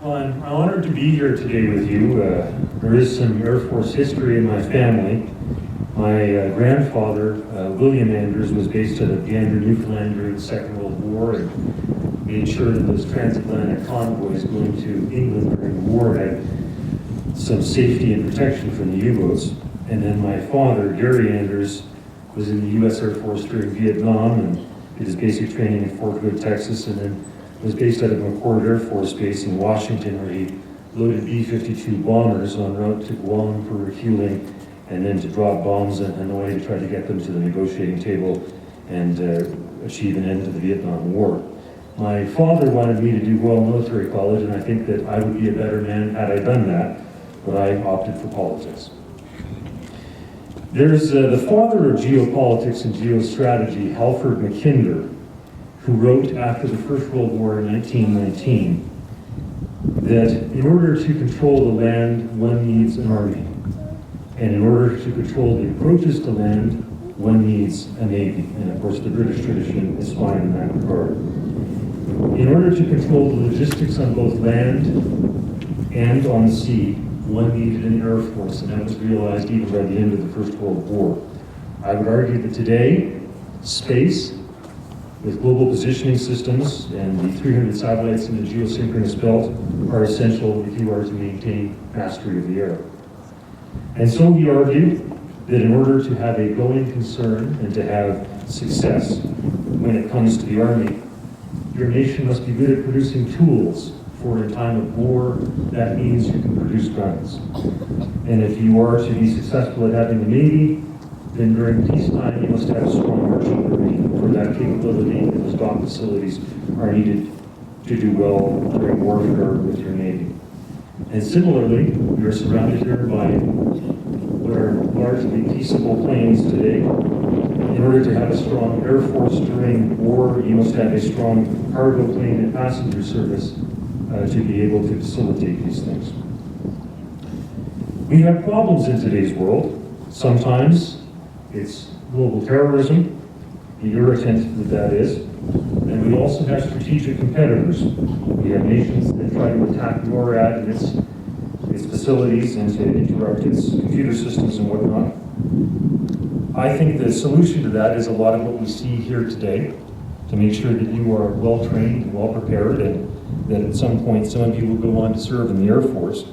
Well, I'm honored to be here today with you. There is some Air Force history in my family. My grandfather, William Anders, was based out of Gander, Newfoundland during the Second World War and made sure that those transatlantic convoys going to England during the war had some safety and protection from the U-boats. And then my father, Gary Anders, was in the U.S. Air Force during Vietnam and did his basic training in Fort Hood, Texas, and then was based out of McChord Air Force Base in Washington, where he loaded B-52 bombers en route to Guam for refueling and then to drop bombs in Hanoi to try to get them to the negotiating table and achieve an end to the Vietnam War. My father wanted me to do Royal Military College, and I think that I would be a better man had I done that, but I opted for politics. There's the father of geopolitics and geostrategy, Halford Mackinder, who wrote after the First World War in 1919 that in order to control the land, one needs an army. And in order to control the approaches to land, one needs a navy. And of course, the British tradition is fine in that regard. In order to control the logistics on both land and on the sea, one needed an air force, and that was realized even by the end of the First World War. I would argue that today, space, with global positioning systems and the 300 satellites in the geosynchronous belt, are essential if you are to maintain mastery of the air. And so he argued that in order to have a going concern and to have success when it comes to the Army, your nation must be good at producing tools for in time of war. That means you can produce guns. And if you are to be successful at having a Navy, then during peacetime you must have a strong merchant marine. For that capability, and those dock facilities are needed to do well during warfare with your Navy. And similarly, we are surrounded here by what are largely peaceable planes today. In order to have a strong Air Force during war, you must have a strong cargo plane and passenger service to be able to facilitate these things. We have problems in today's world. Sometimes it's global terrorism, the irritant that is, and we also have strategic competitors. We have nations that try to attack NORAD and its facilities and to interrupt its computer systems and whatnot. I think the solution to that is a lot of what we see here today, to make sure that you are well trained and well prepared, and that at some point some of you will go on to serve in the Air Force.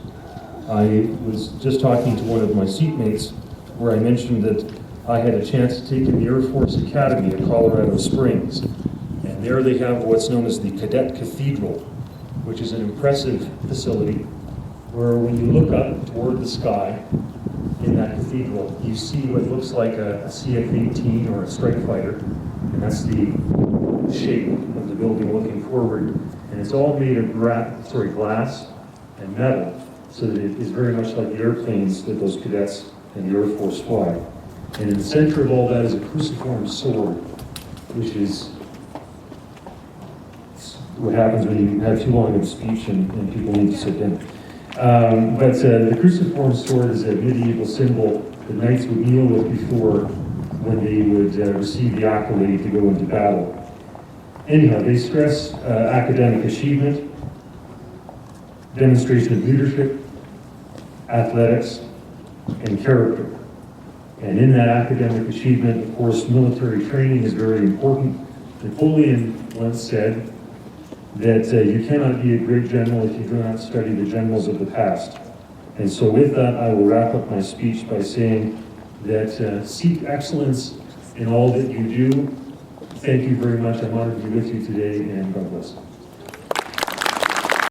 I was just talking to one of my seatmates where I mentioned that I had a chance to take in the Air Force Academy at Colorado Springs. And there they have what's known as the Cadet Cathedral, which is an impressive facility where when you look up toward the sky in that cathedral, you see what looks like a CF-18 or a strike fighter, and that's the shape of the building looking forward. And it's all made of glass and metal, so that it is very much like the airplanes that those cadets and the Air Force fly. And in the center of all that is a cruciform sword, which is what happens when you have too long of a speech and people need to sit down. But the cruciform sword is a medieval symbol that knights would kneel with before when they would receive the accolade to go into battle. Anyhow, they stress academic achievement, demonstration of leadership, athletics, and character. And in that academic achievement, of course, military training is very important. Napoleon once said that you cannot be a great general if you do not study the generals of the past. And so with that, I will wrap up my speech by saying that seek excellence in all that you do. Thank you very much. I'm honored to be with you today, and God bless.